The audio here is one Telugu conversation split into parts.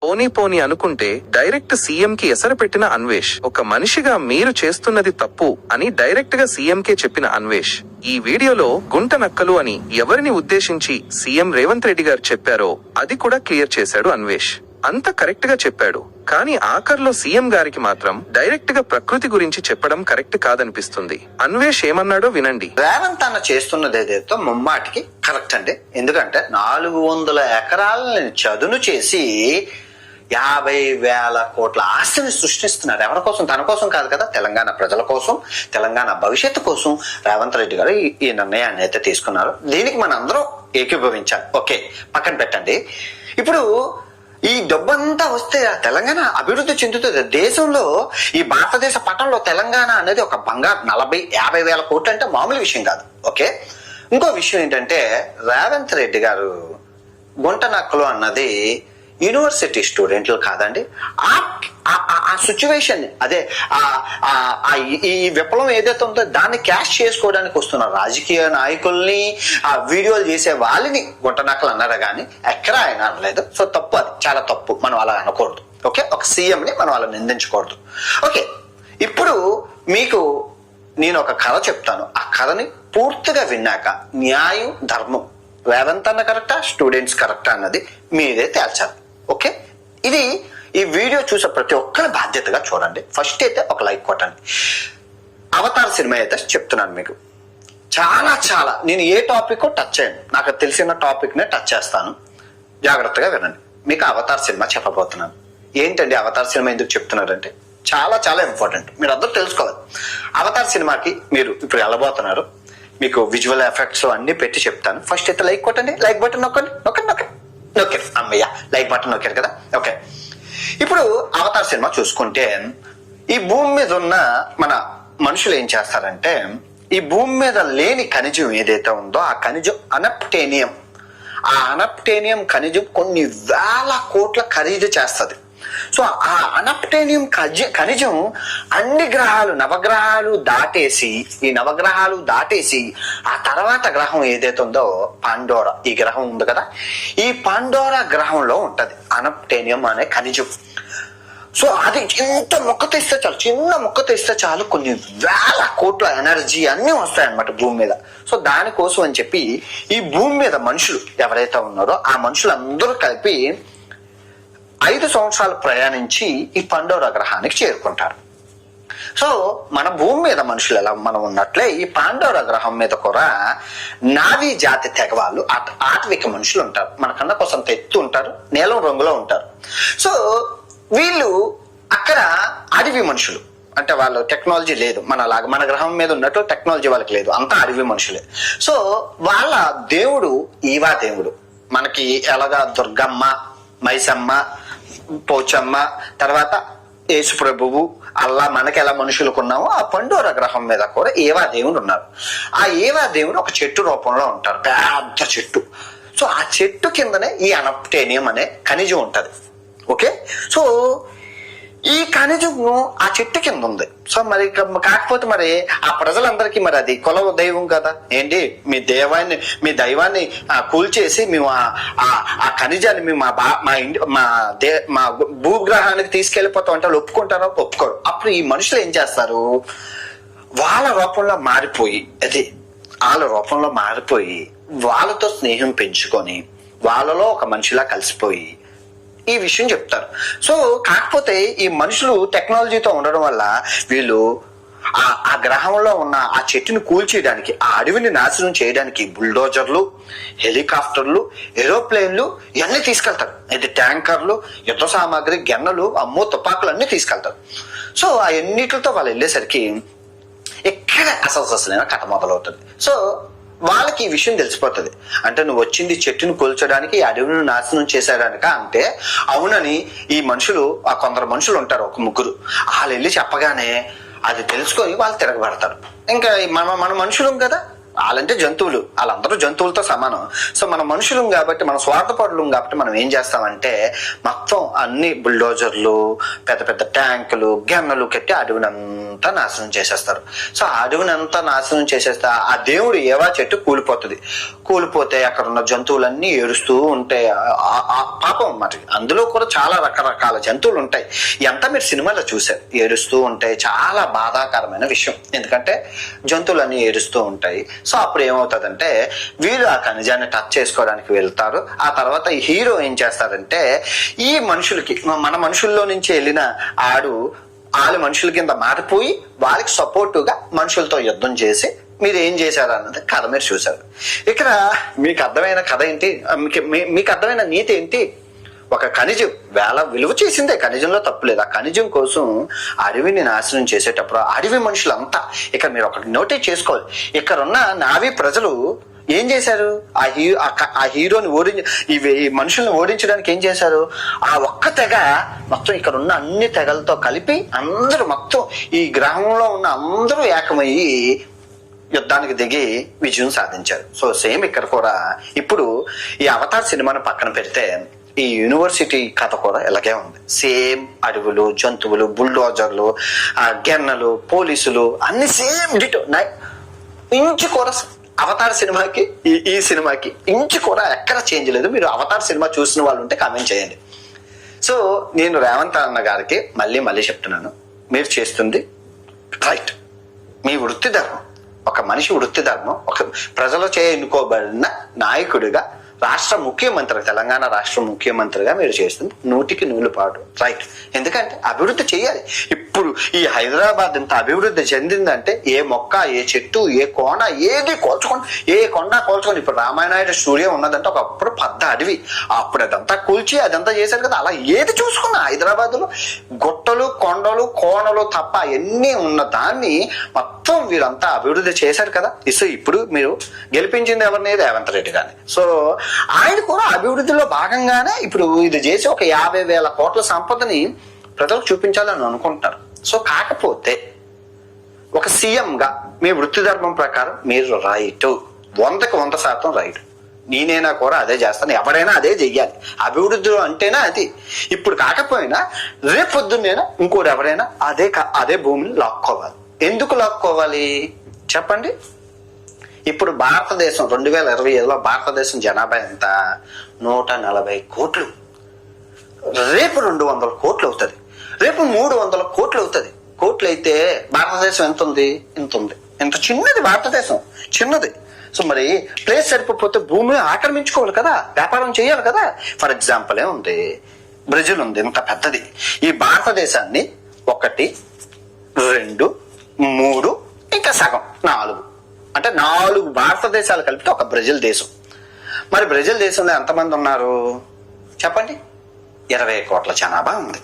పోనీ పోనీ అనుకుంటే డైరెక్ట్ సీఎం కి ఎసరు పెట్టిన అన్వేష్. ఒక మనిషిగా మీరు చేస్తున్నది తప్పు అని డైరెక్ట్ గా సీఎం కే చెప్పిన అన్వేష్ ఈ వీడియోలో గుంట నక్కలు అని ఎవరిని ఉద్దేశించి సీఎం రేవంత్ రెడ్డి గారు చెప్పారో అది కూడా క్లియర్ చేశాడు అన్వేష్. అంత కరెక్ట్ గా చెప్పాడు, కానీ ఆఖర్లో సీఎం గారికి మాత్రం డైరెక్ట్ గా ప్రకృతి గురించి చెప్పడం కరెక్ట్ కాదనిపిస్తుంది. అన్వేష్ ఏమన్నాడో వినండి. రేవంత్ అన్న చేస్తున్నది ఏదైతే ముమ్మాటికి కరెక్ట్ అండి. ఎందుకంటే 400 ఎకరాలని చదును చేసి 50,000 కోట్ల ఆస్తిని సృష్టిస్తున్నారు. ఎవరి కోసం? తన కోసం కాదు కదా, తెలంగాణ ప్రజల కోసం, తెలంగాణ భవిష్యత్తు కోసం రేవంత్ రెడ్డి గారు ఈ నిర్ణయాన్ని అయితే తీసుకున్నారు. దీనికి మనందరం ఏకీభవించాలి. ఓకే, పక్కన పెట్టండి. ఇప్పుడు ఈ డబ్బంతా వస్తే ఆ తెలంగాణ అభివృద్ధి చెందుతుంది. దేశంలో ఈ భారతదేశ పటంలో తెలంగాణ అనేది ఒక బంగారు 40-50 కోట్లు అంటే మామూలు విషయం కాదు. ఓకే, ఇంకో విషయం ఏంటంటే రేవంత్ రెడ్డి గారు గుంట నక్కలు అన్నది యూనివర్సిటీ స్టూడెంట్లు కాదండి. ఆ సిచ్యువేషన్ అదే ఈ విప్లవం ఏదైతే ఉందో దాన్ని క్యాష్ చేసుకోవడానికి వస్తున్న రాజకీయ నాయకుల్ని ఆ వీడియోలు చేసే వాళ్ళని గుంట నక్కలు అన్నారా కానీ ఎక్కడ ఆయన అనలేదు. సో తప్పు, అది చాలా తప్పు. మనం అలా అనకూడదు. ఓకే, ఒక సీఎం ని మనం అలా నిందించకూడదు. ఓకే, ఇప్పుడు మీకు నేను ఒక కథ చెప్తాను. ఆ కథని పూర్తిగా విన్నాక న్యాయం ధర్మం రేవంత్ అన్న కరెక్టా, స్టూడెంట్స్ కరెక్టా అన్నది మీరే తేల్చాలి. ఓకే, ఇది ఈ వీడియో చూసే ప్రతి ఒక్కరి బాధ్యతగా చూడండి. ఫస్ట్ అయితే ఒక లైక్ కొట్టండి. అవతార్ సినిమా అయితే చెప్తున్నాను మీకు. చాలా నేను ఏ టాపిక్ టచ్ చేయను, నాకు తెలిసిన టాపిక్ నే టచ్ చేస్తాను. జాగ్రత్తగా వినండి. మీకు అవతార్ సినిమా చెప్పబోతున్నాను. ఏంటండి అవతార్ సినిమా ఎందుకు చెప్తున్నారంటే చాలా ఇంపార్టెంట్, మీరు అందరూ తెలుసుకోవాలి. అవతార్ సినిమాకి మీరు ఇప్పుడు వెళ్ళబోతున్నారు. మీకు విజువల్ ఎఫెక్ట్స్ అన్ని పెట్టి చెప్తాను. ఫస్ట్ అయితే లైక్ కొట్టండి. లైక్ బటన్ నొక్కండి. అమ్మయ్య, లైక్ బటన్ నొక్కారు కదా. ఓకే, ఇప్పుడు అవతార్ సినిమా చూసుకుంటే ఈ భూమి మీద ఉన్న మన మనుషులు ఏం చేస్తారంటే ఈ భూమి మీద లేని ఖనిజం ఏదైతే ఉందో ఆ ఖనిజం అనప్టేనియం. ఆ అనప్టేనియం ఖనిజం కొన్ని వేల కోట్ల ఖరీదు చేస్తుంది. సో ఆ అనప్టేనియం ఖనిజం అన్ని గ్రహాలు నవగ్రహాలు దాటేసి ఆ తర్వాత గ్రహం ఏదైతే ఉందో పాండోరా, ఈ గ్రహం ఉంది కదా, ఈ పాండోరా గ్రహంలో ఉంటది అనప్టేనియం అనే ఖనిజం. సో అది ఇంత మొక్క తెస్తే చాలు, చిన్న మొక్క తెస్తే చాలు కొన్ని వేల కోట్ల ఎనర్జీ అన్ని వస్తాయన్నమాట భూమి మీద. సో దానికోసం అని చెప్పి ఈ భూమి మీద మనుషులు ఎవరైతే ఉన్నారో ఆ మనుషులందరూ కలిపి 5 సంవత్సరాలు ప్రయాణించి ఈ పాండోరా గ్రహానికి చేరుకుంటారు. సో మన భూమి మీద మనుషులు ఎలా మనం ఉన్నట్లే ఈ పాండోరా గ్రహం మీద కూడా నావీ జాతి తెగ వాళ్ళు ఆటవిక మనుషులు ఉంటారు. మనకన్నా కొంత ఎత్తు ఉంటారు, నీలం రంగులో ఉంటారు. సో వీళ్ళు అక్కడ అడవి మనుషులు, అంటే వాళ్ళు టెక్నాలజీ లేదు మనలాగా, మన గ్రహం మీద ఉన్నట్టు టెక్నాలజీ వాళ్ళకి లేదు, అంతా అడవి మనుషులే. సో వాళ్ళ దేవుడు ఈవా దేవుడు. మనకి ఎలాగా దుర్గమ్మ, మైసమ్మ, పోచమ్మ, తర్వాత యేసు ప్రభువు, అల్లా మనకి ఎలా మనుషులకు ఉన్నామో ఆ పండోరా గ్రహం మీద కూడా ఏవా దేవుడు ఉన్నారు. ఆ ఏవా దేవుడు ఒక చెట్టు రూపంలో ఉంటారు, పెద్ద చెట్టు. సో ఆ చెట్టు కిందనే ఈ అనప్టేనియం అనే ఖనిజం ఉంటది. ఓకే, సో ఈ ఖనిజం ఆ చెట్టు కింద ఉంది. సో మరి కాకపోతే మరి ఆ ప్రజలందరికీ మరి అది కుల దైవం కదా, ఏంటి మీ దైవాన్ని కూల్చేసి మేము ఆ ఖనిజాన్ని మేము మా భూగ్రహానికి తీసుకెళ్లిపోతాం అంటే వాళ్ళు ఒప్పుకుంటారో ఒప్పుకోరు. అప్పుడు ఈ మనుషులు ఏం చేస్తారు, వాళ్ళ రూపంలో మారిపోయి వాళ్ళతో స్నేహం పెంచుకొని వాళ్ళలో ఒక మనిషిలా కలిసిపోయి ఈ విషయం చెప్తారు. సో కాకపోతే ఈ మనుషులు టెక్నాలజీతో ఉండడం వల్ల వీళ్ళు ఆ గ్రహంలో ఉన్న ఆ చెట్టుని కూల్చేయడానికి, ఆ అడవిని నాశనం చేయడానికి బుల్డోజర్లు, హెలికాప్టర్లు, ఏరోప్లేన్లు ఇవన్నీ తీసుకెళ్తారు. ఇది ట్యాంకర్లు, యుద్ధ సామాగ్రి, గెన్నలు, అమ్మో తుపాకులు అన్ని తీసుకెళ్తారు. సో ఆ ఎన్నిటితో వాళ్ళు వెళ్ళేసరికి ఎక్కడ అసలు కథ మొదలవుతుంది. సో వాళ్ళకి ఈ విషయం తెలిసిపోతుంది. అంటే నువ్వు వచ్చింది చెట్టును కూల్చడానికి, అడవిని నాశనం చేసేదానిక అంటే అవునని ఈ మనుషులు, ఆ కొందరు మనుషులు ఉంటారు, ఒక ముగ్గురు, వాళ్ళు వెళ్ళి చెప్పగానే అది తెలుసుకొని వాళ్ళు తిరగబడతారు. ఇంకా మన మనుషులం కదా, వాళ్ళంటే జంతువులు, వాళ్ళందరూ జంతువులతో సమానం. సో మనం మనుషులం కాబట్టి, మనం స్వార్థపరులం కాబట్టి మనం ఏం చేస్తామంటే మొత్తం అన్ని బుల్డోజర్లు, పెద్ద పెద్ద ట్యాంకులు, గన్నలు కట్టి అడవినంతా నాశనం చేసేస్తారు. సో ఆ అడవినంతా నాశనం చేసేస్తే ఆ దేవుడు ఏవా చెట్టు కూలిపోతే అక్కడ ఉన్న జంతువులన్నీ ఏడుస్తూ ఉంటాయి. పాపం మరి అందులో కూడా చాలా రకరకాల జంతువులు ఉంటాయి. ఎంత మీరు సినిమాలో చూసారు, ఏడుస్తూ ఉంటాయి. చాలా బాధాకరమైన విషయం, ఎందుకంటే జంతువులన్నీ ఏడుస్తూ ఉంటాయి. సో అప్పుడు ఏమవుతుందంటే వీళ్ళు ఆ ఖనిజాన్ని టచ్ చేసుకోవడానికి వెళ్తారు. ఆ తర్వాత ఈ హీరో ఏం చేస్తారంటే ఈ మనుషులకి, మన మనుషుల్లో నుంచి వెళ్ళిన వాళ్ళ మనుషుల కింద మారిపోయి వాళ్ళకి సపోర్టుగా మనుషులతో యుద్ధం చేసి మీరు ఏం చేశారు అన్నది కథ మీరు చూశారు. ఇక్కడ మీకు అర్థమైన కథ ఏంటి, మీకు అర్థమైన నీతి ఏంటి? ఒక ఖనిజం విలువ చేసిందే, ఖనిజంలో తప్పులేదు. ఆ ఖనిజం కోసం అడవిని నాశనం చేసేటప్పుడు అడవి మనుషులంతా, ఇక్కడ మీరు ఒకటి నోటీస్ చేసుకోవాలి, ఇక్కడ ఉన్న నావీ ప్రజలు ఏం చేశారు? ఆ హీరోని ఈ మనుషుల్ని ఓడించడానికి ఏం చేశారు? ఆ ఒక్క తెగ మొత్తం ఇక్కడ ఉన్న అన్ని తెగలతో కలిపి అందరూ మొత్తం ఈ గ్రహంలో ఉన్న అందరూ ఏకమయ్యి యుద్ధానికి దిగి విజయం సాధించారు. సో సేమ్ ఇక్కడ కూడా ఇప్పుడు ఈ అవతార్ సినిమాను పక్కన పెడితే ఈ యూనివర్సిటీ కథ కూడా ఇలాగే ఉంది. సేమ్ అడవులు, జంతువులు, బుల్డోజర్లు, గెన్నలు, పోలీసులు అన్ని సేమ్ డిటో. ఇంచు కూడా అవతార్ సినిమాకి ఈ సినిమాకి ఇంచు కూడా ఎక్కడ చేంజ్ లేదు. మీరు అవతార్ సినిమా చూసిన వాళ్ళు ఉంటే కామెంట్ చేయండి. సో నేను రేవంత్ అన్న గారికి మళ్ళీ చెప్తున్నాను, మీరు చేస్తుంది రైట్. మీ వృత్తి ధర్మం, ఒక మనిషి వృత్తి ధర్మం, ఒక ప్రజలచే ఎన్నుకోబడిన నాయకుడిగా, రాష్ట్ర ముఖ్యమంత్రి, తెలంగాణ రాష్ట్ర ముఖ్యమంత్రిగా మీరు చేస్తుంది 100% రైట్. ఎందుకంటే అభివృద్ధి చేయాలి. ఇప్పుడు ఈ హైదరాబాద్ ఇంత అభివృద్ధి చెందిందంటే ఏ మొక్క, ఏ చెట్టు, ఏ కోన, ఏది కోల్చుకోండి, ఏ కొండ కోల్చుకోండి. ఇప్పుడు రామాయణ స్టూడియో ఉన్నదంటే ఒకప్పుడు పెద్ద అడవి, అప్పుడు అదంతా కూల్చి అదంతా చేశారు కదా. అలా ఏది చూసుకున్నా హైదరాబాద్ లో గుట్టలు, కొండలు, కోనలు తప్ప ఎన్ని ఉన్న దాన్ని మొత్తం వీరంతా అభివృద్ధి చేశారు కదా. సో ఇప్పుడు మీరు గెలిపించింది ఎవరిని? రేవంత్ రెడ్డి గారిని. సో ఆయన కూడా అభివృద్ధిలో భాగంగానే ఇప్పుడు ఇది చేసి ఒక 50,000 కోట్ల సంపదని ప్రజలకు చూపించాలని అనుకుంటారు. సో కాకపోతే ఒక సీఎం గా మీ వృత్తి ధర్మం ప్రకారం మీరు రైట్, 100% రైట్. నేనైనా కూడా అదే చేస్తాను, ఎవరైనా అదే చెయ్యాలి. అభివృద్ధి అంటేనా అది. ఇప్పుడు కాకపోయినా రేపు పొద్దున్నైనా ఇంకోటి ఎవరైనా అదే భూమిని లాక్కోవాలి. ఎందుకు లాక్కోవాలి చెప్పండి? ఇప్పుడు భారతదేశం 2025లో భారతదేశం జనాభా ఎంత? 140 కోట్లు. రేపు 200 కోట్లు అవుతుంది, రేపు 300 కోట్లు అవుతుంది. కోట్లు అయితే భారతదేశం ఎంత ఉంది? ఇంత ఉంది. ఇంత చిన్నది భారతదేశం, చిన్నది. సో మరి ప్లేస్ సరిపోతే భూమిని ఆక్రమించుకోవాలి కదా, వ్యాపారం చేయాలి కదా. ఫర్ ఎగ్జాంపుల్ ఏముంది, బ్రెజిల్ ఉంది, ఇంత పెద్దది. ఈ భారతదేశాన్ని 1, 2, 3 ఇంకా సగం 4, అంటే 4 భారతదేశాలు కలిపితే ఒక బ్రెజిల్ దేశం. మరి బ్రెజిల్ దేశంలో ఎంతమంది ఉన్నారు చెప్పండి? 20 కోట్ల జనాభా ఉంది.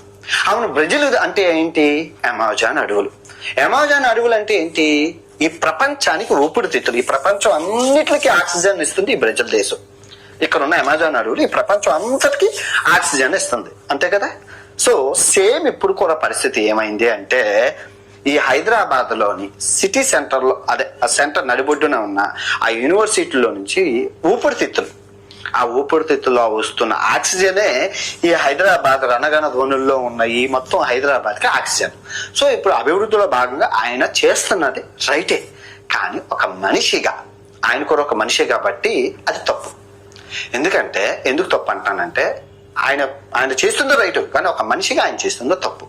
అవును, బ్రెజిల్ అంటే ఏంటి? అమెజాన్ అడవులు. అమెజాన్ అడవులు అంటే ఏంటి? ఈ ప్రపంచానికి ఊపిరితిత్తులు. ఈ ప్రపంచం అన్నిటికీ ఆక్సిజన్ ఇస్తుంది ఈ బ్రెజిల్ దేశం. ఇక్కడ ఉన్న అమెజాన్ అడవులు ఈ ప్రపంచం అంతటికి ఆక్సిజన్ ఇస్తుంది, అంతే కదా. సో సేమ్ ఇప్పుడు కూడా పరిస్థితి ఏమైంది అంటే ఈ హైదరాబాద్ లోని సిటీ సెంటర్ లో, అదే ఆ సెంటర్ నడిబొడ్డున ఉన్న ఆ యూనివర్సిటీలో నుంచి ఊపిరితిత్తులు, ఆ ఊపిరితిత్తులో వస్తున్న ఆక్సిజనే ఈ హైదరాబాద్ రణగణ ధ్వనుల్లో ఉన్న ఈ మొత్తం హైదరాబాద్ కి ఆక్సిజన్. సో ఇప్పుడు అభివృద్ధిలో భాగంగా ఆయన చేస్తున్నది రైటే, కానీ ఒక మనిషిగా, ఆయన కూడా ఒక మనిషి కాబట్టి అది తప్పు. ఎందుకు తప్పు అంటానంటే ఆయన చేస్తుందో రైట్, కానీ ఒక మనిషిగా ఆయన చేస్తుందో తప్పు.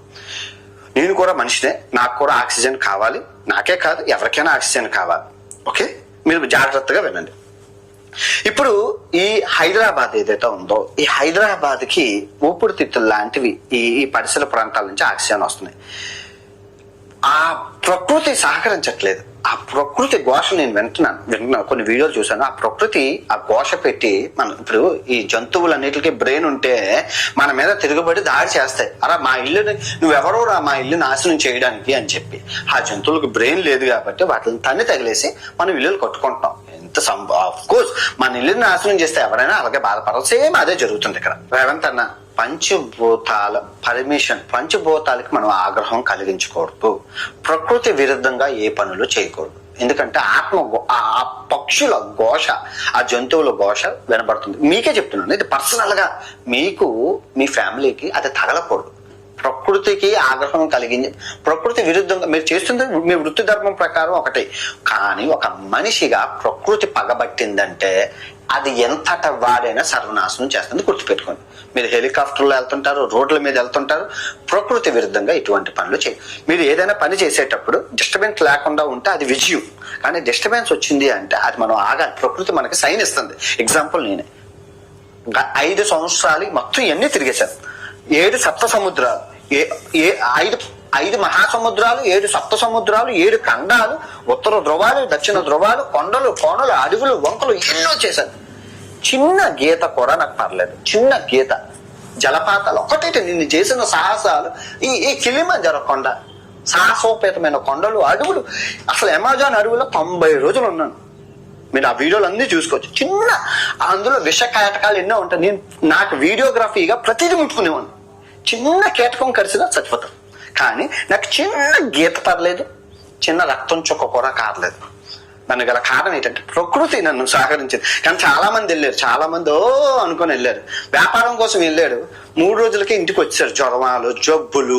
నేను కూడా మనిషినే, నాకు కూడా ఆక్సిజన్ కావాలి, నాకే కాదు ఎవరికైనా ఆక్సిజన్ కావాలి. ఓకే, మీరు జాగ్రత్తగా వినండి. ఇప్పుడు ఈ హైదరాబాద్ ఏదైతే ఉందో, ఈ హైదరాబాద్ కి ఊపిరితిత్తులు లాంటివి ఈ పరిసర ప్రాంతాల నుంచి ఆక్సిజన్ వస్తున్నాయి. ఆ ప్రకృతి సహకరించట్లేదు. ఆ ప్రకృతి ఘోష నేను వింటున్నాను, కొన్ని వీడియోలు చూసాను. ఆ ప్రకృతి ఆ ఘోష పెట్టి మనం ఇప్పుడు ఈ జంతువులన్నిటికీ బ్రెయిన్ ఉంటే మన మీద తిరుగుబడి దాడి చేస్తాయి. అలా మా ఇల్లుని నువ్వెవరో రా మా ఇల్లు నాశనం చేయడానికి అని చెప్పి. ఆ జంతువులకు బ్రెయిన్ లేదు కాబట్టి వాటిని తన్ని తగిలేసి మనం ఇల్లులు కట్టుకుంటున్నాం. ఆఫ్ కోర్స్ మన ఇల్లుని నాశనం చేస్తే ఎవరైనా అలాగే బాధపడరు. సేమ్ అదే జరుగుతుంది ఇక్కడ. రేవంత్ అన్న, పంచభూతాలకి మనం ఆగ్రహం కలిగించకూడదు, ప్రకృతి విరుద్ధంగా ఏ పనులు చేయకూడదు. ఎందుకంటే ఆ పక్షుల ఘోష, ఆ జంతువుల ఘోష వినబడుతుంది. మీకే చెప్తున్నాను, ఇది పర్సనల్ గా మీకు మీ ఫ్యామిలీకి అది తగలకూడదు. ప్రకృతికి ఆగ్రహం కలిగింది, ప్రకృతి విరుద్ధంగా మీరు చేస్తుంది మీ వృత్తి ధర్మం ప్రకారం ఒకటి, కానీ ఒక మనిషిగా ప్రకృతి పగబట్టిందంటే అది ఎంతట వాడైనా సర్వనాశనం చేస్తుంది. గుర్తుపెట్టుకోండి. మీరు హెలికాప్టర్లో వెళ్తుంటారు, రోడ్ల మీద వెళ్తుంటారు, ప్రకృతి విరుద్ధంగా ఇటువంటి పనులు చేయండి. మీరు ఏదైనా పని చేసేటప్పుడు డిస్టర్బెన్స్ లేకుండా ఉంటే అది విజయం, కానీ డిస్టర్బెన్స్ వచ్చింది అంటే అది మనం ఆగాలి. ప్రకృతి మనకి సైన్ ఇస్తుంది. ఎగ్జాంపుల్ నేనే 5 సంవత్సరాలు మొత్తం ఇవన్నీ తిరిగేశాను. 7 సప్త సముద్రాలు, 5 మహాసముద్రాలు, 7 సప్త సముద్రాలు, 7 ఖండాలు, ఉత్తర ధ్రువాలు, దక్షిణ ధ్రువాలు, కొండలు, కోనలు, అడవులు, వంకలు ఎన్నో చేశాను. చిన్న గీత కూడా నాకు పర్లేదు, చిన్న గీత. జలపాతాలు ఒకటైతే నిన్ను చేసిన సాహసాలు, ఈ కిలిమంజారో కొండ, సాహసోపేతమైన కొండలు, అడవులు. అసలు అమెజాన్ అడవులో 90 రోజులు ఉన్నాను. మీరు ఆ వీడియోలు అన్ని చూసుకోవచ్చు. చిన్న అందులో విష కీటకాలు ఎన్నో ఉంటాయి. నాకు వీడియోగ్రఫీగా ప్రతిదీ ముట్టుకునేవాడిని. చిన్న కీటకం కరిసినా చచ్చిపోతాం, కానీ నాకు చిన్న గీత పర్లేదు, చిన్న రక్తం చుక్క కూడా కారలేదు. దానికి గల కారణం ఏంటంటే ప్రకృతి నన్ను సహకరించింది. కానీ చాలా మంది వెళ్ళారు, చాలా మంది అనుకొని వెళ్ళారు, వ్యాపారం కోసం వెళ్ళాడు, 3 రోజులకే ఇంటికి వచ్చారు. జ్వరాలు, జబ్బులు,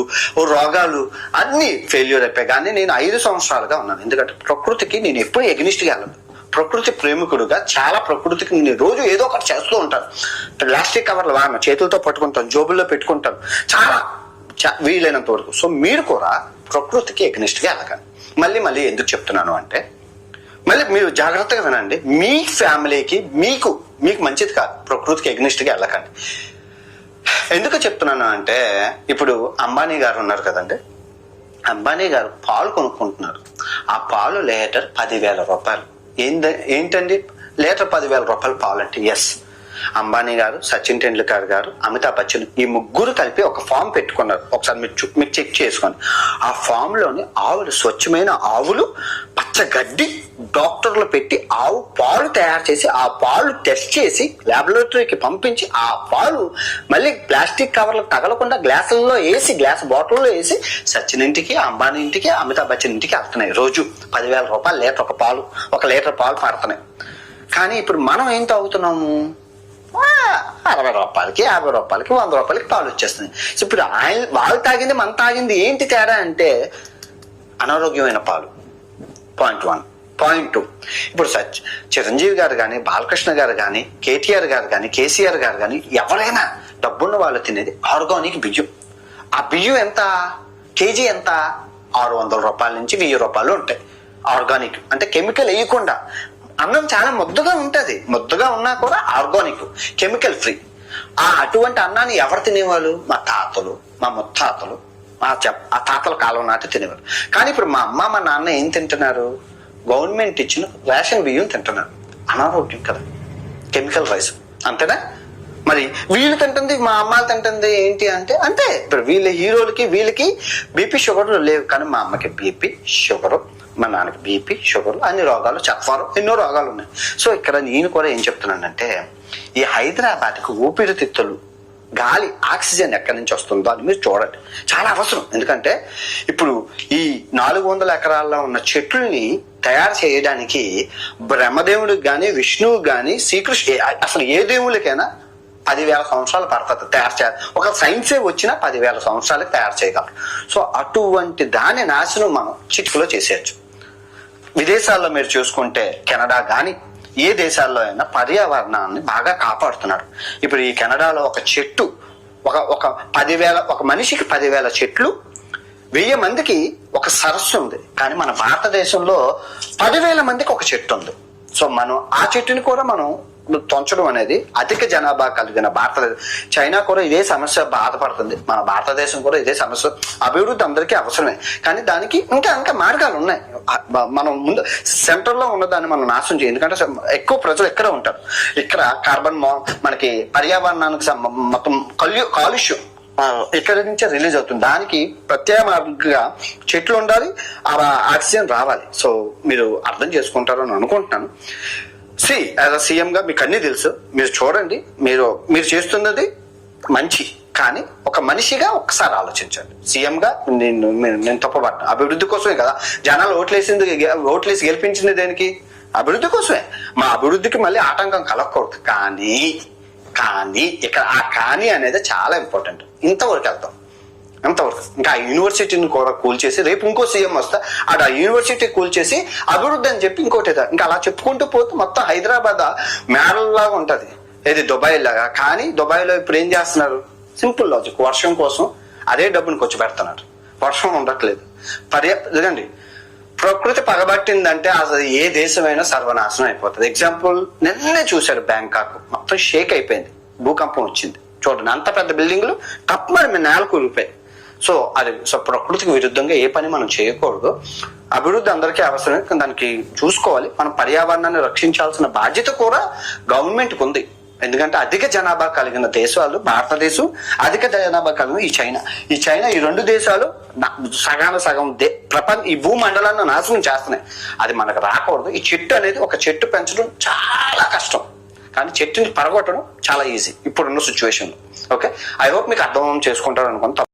రోగాలు అన్ని ఫెయిల్యూర్ అయిపోయాయి. కానీ నేను 5 సంవత్సరాలుగా ఉన్నాను. ఎందుకంటే ప్రకృతికి నేను ఎప్పుడు ఎగ్నిస్ట్గా వెళ్ళను. ప్రకృతి ప్రేమికుడుగా చాలా ప్రకృతికి నేను రోజు ఏదో ఒకటి చేస్తూ ఉంటాను. ప్లాస్టిక్ కవర్లు వాడిన చేతులతో పట్టుకుంటాను, జోబుల్లో పెట్టుకుంటాను, చాలా వీలైనంత వరకు. సో మీరు కూడా ప్రకృతికి ఎగ్నిస్ట్గా వెళ్ళకండి. మళ్ళీ ఎందుకు చెప్తున్నాను అంటే, మళ్ళీ మీరు జాగ్రత్తగా వినండి. మీ ఫ్యామిలీకి మీకు మంచిది కాదు ప్రకృతికి ఎగ్నిస్ట్గా వెళ్ళకండి. ఎందుకు చెప్తున్నాను అంటే, ఇప్పుడు అంబానీ గారు ఉన్నారు కదండి, అంబానీ గారు పాలు కొనుక్కుంటున్నారు. ఆ పాలు లీటర్ 10,000 రూపాయలు. ఏంటండి లీటర్ 10,000 రూపాయలు పాలు అంటే? ఎస్, అంబానీ గారు, సచిన్ టెండూల్కర్ గారు, అమితాబ్ బచ్చన్ ఈ ముగ్గురు కలిపి ఒక ఫామ్ పెట్టుకున్నారు. ఒకసారి మీరు చెక్ చేసుకోండి. ఆ ఫామ్ లోని ఆవులు, స్వచ్ఛమైన ఆవులు, పచ్చగడ్డి, డాక్టర్లు పెట్టి ఆవు పాలు తయారు చేసి, ఆ పాలు టెస్ట్ చేసి లాబొరేటరీకి పంపించి, ఆ పాలు మళ్ళీ ప్లాస్టిక్ కవర్లు తగలకుండా గ్లాసుల్లో వేసి, గ్లాస్ బాటిల్లో వేసి సచిన్ ఇంటికి, అంబానీ ఇంటికి, అమితాబ్ బచ్చన్ ఇంటికి వెళ్తున్నాయి. రోజు 10,000 రూపాయలు లీటర్ ఒక లీటర్ పాలు పడుతున్నాయి. కానీ ఇప్పుడు మనం ఏం తాగుతున్నాము? 60 రూపాయలకి, 50 రూపాయలకి, 100 రూపాయలకి పాలు వచ్చేస్తున్నాయి. సో ఇప్పుడు వాళ్ళు తాగింది మనం తాగింది ఏంటి తేడా అంటే, అనారోగ్యమైన పాలు. పాయింట్ 1. పాయింట్ 2, ఇప్పుడు చిరంజీవి గారు కానీ, బాలకృష్ణ గారు కానీ, కేటీఆర్ గారు కానీ, కేసీఆర్ గారు కానీ, ఎవరైనా డబ్బున్న వాళ్ళు తినేది ఆర్గానిక్ బియ్యం. ఆ బియ్యం ఎంత? కేజీ ఎంత? 600 రూపాయల నుంచి 1000 రూపాయలు ఉంటాయి. ఆర్గానిక్ అంటే కెమికల్ వేయకుండా. అన్నం చాలా ముద్దగా ఉంటది, ముద్దగా ఉన్నా కూడా ఆర్గానిక్, కెమికల్ ఫ్రీ. అటువంటి అన్నాన్ని ఎవరు తినేవాళ్ళు? మా తాతలు, మా ముత్తాతలు, ఆ తాతల కాలం నాటి తినేవాళ్ళు. కానీ ఇప్పుడు మా అమ్మ, మా నాన్న ఏం తింటున్నారు? గవర్నమెంట్ ఇచ్చిన రేషన్ బియ్యం తింటున్నారు. అనారోగ్యం కదా, కెమికల్ రైస్. అంతేనా? మరి వీళ్ళు తింటుంది, మా అమ్మాయిలు తింటుంది ఏంటి అంటే అంతే. ఇప్పుడు వీళ్ళ హీరోలకి వీళ్ళకి బీపీ షుగర్లు లేవు, కానీ మా అమ్మకి బీపీ షుగరు, మా నాన్నకి బీపీ షుగర్, అన్ని రోగాలు, చక్కెర, ఎన్నో రోగాలు ఉన్నాయి. సో ఇక్కడ నేను కూడా ఏం చెప్తున్నానంటే, ఈ హైదరాబాద్కి ఊపిరితిత్తులు, గాలి, ఆక్సిజన్ ఎక్కడి నుంచి వస్తుందో అది మీరు చూడండి, చాలా అవసరం. ఎందుకంటే ఇప్పుడు ఈ 400 ఎకరాల్లో ఉన్న చెట్లని తయారు చేయడానికి బ్రహ్మదేవుడికి కానీ, విష్ణువుకి కానీ, శ్రీకృష్ణ, అసలు ఏ దేవుళ్ళకైనా 10,000 సంవత్సరాలు పడుతుంది తయారు చేయాలి. ఒక సైన్సే వచ్చినా 10,000 సంవత్సరాలకు తయారు చేయగలరు. సో అటువంటి దాని నాశనం మనం చిటికలో చేసేయచ్చు. విదేశాల్లో మీరు చూసుకుంటే, కెనడా కానీ ఏ దేశాల్లో అయినా పర్యావరణాన్ని బాగా కాపాడుతున్నారు. ఇప్పుడు ఈ కెనడాలో ఒక చెట్టు, ఒక మనిషికి 10,000 చెట్లు, 1000 మందికి ఒక సరస్సు ఉంది. కానీ మన భారతదేశంలో 10,000 మందికి ఒక చెట్టు ఉంది. సో మనం ఆ చెట్టుని కూడా మనం తొంచడం అనేది, అధిక జనాభా కలిగిన భారతదేశం, చైనా కూడా ఇదే సమస్య బాధపడుతుంది, మన భారతదేశం కూడా ఇదే సమస్య. అభివృద్ధి అందరికీ అవసరమే, కానీ దానికి ఇంకా మార్గాలు ఉన్నాయి. మనం ముందు సెంటర్ లో ఉన్నదాన్ని మనం నాశనం చేయాలి. ఎందుకంటే ఎక్కువ ప్రజలు ఎక్కడ ఉంటారు, ఇక్కడ కార్బన్ మనకి పర్యావరణానికి మొత్తం కాలుష్యం ఇక్కడి నుంచే రిలీజ్ అవుతుంది. దానికి ప్రత్యామ్నాయంగా చెట్లు ఉండాలి, ఆక్సిజన్ రావాలి. సో మీరు అర్థం చేసుకుంటారు అని అనుకుంటున్నాను. యాజ్ అ సీఎం గా మీకు అన్ని తెలుసు, మీరు చూడండి, మీరు చేస్తున్నది మంచి, కానీ ఒక మనిషిగా ఒకసారి ఆలోచించండి. సీఎంగా నేను తప్పబడ్డాను. అభివృద్ధి కోసమే కదా జనాలు ఓట్లేసి గెలిపించింది. దేనికి? అభివృద్ధి కోసమే. మా అభివృద్ధికి మళ్ళీ ఆటంకం కలగకూడదు. కానీ ఇక్కడ ఆ కానీ అనేది చాలా ఇంపార్టెంట్. ఇంతవరకు వెళ్తాం, అంతవరకు. ఇంకా ఆ యూనివర్సిటీని కూడా కూల్చేసి రేపు ఇంకో సీఎం వస్తా అటు ఆ యూనివర్సిటీ కూల్చేసి అభివృద్ధి అని చెప్పి ఇంకోటి ఇంకా అలా చెప్పుకుంటూ పోతే మొత్తం హైదరాబాద్ మేడల్ లాగా ఉంటది. ఏది దుబాయ్ లాగా. కానీ దుబాయ్లో ఇప్పుడు ఏం చేస్తున్నారు? Simple logic. వర్షం కోసం అదే డబ్బుని ఖర్చు పెడుతున్నారు. వర్షం ఉండట్లేదు. ఇదండి, ప్రకృతి పగబట్టిందంటే అసలు ఏ దేశమైనా సర్వనాశనం అయిపోతుంది. ఎగ్జాంపుల్ నిన్నే చూశారు, బ్యాంకాక్ మొత్తం షేక్ అయిపోయింది, భూకంపం వచ్చింది. చూడండి, అంత పెద్ద బిల్డింగ్లు తప్పమని నేల కూలిపోయాయి. సో ప్రకృతికి విరుద్ధంగా ఏ పని మనం చేయకూడదు. అభివృద్ధి అందరికీ అవసరమే, దానికి చూసుకోవాలి. మనం పర్యావరణాన్ని రక్షించాల్సిన బాధ్యత కూడా గవర్నమెంట్కి ఉంది. ఎందుకంటే అధిక జనాభా కలిగిన దేశాలు భారతదేశం, అధిక జనాభా కలిగిన ఈ చైనా ఈ రెండు దేశాలు సగం ఈ భూమండలాన్ని నాశనం చేస్తున్నాయి. అది మనకు రాకూడదు. ఈ చెట్టు అనేది, ఒక చెట్టు పెంచడం చాలా కష్టం, కానీ చెట్టుని పరగొట్టడం చాలా ఈజీ ఇప్పుడున్న సిచ్యువేషన్ లో. ఓకే, ఐ హోప్ మీకు అర్థం చేసుకుంటారు అనుకుంటా.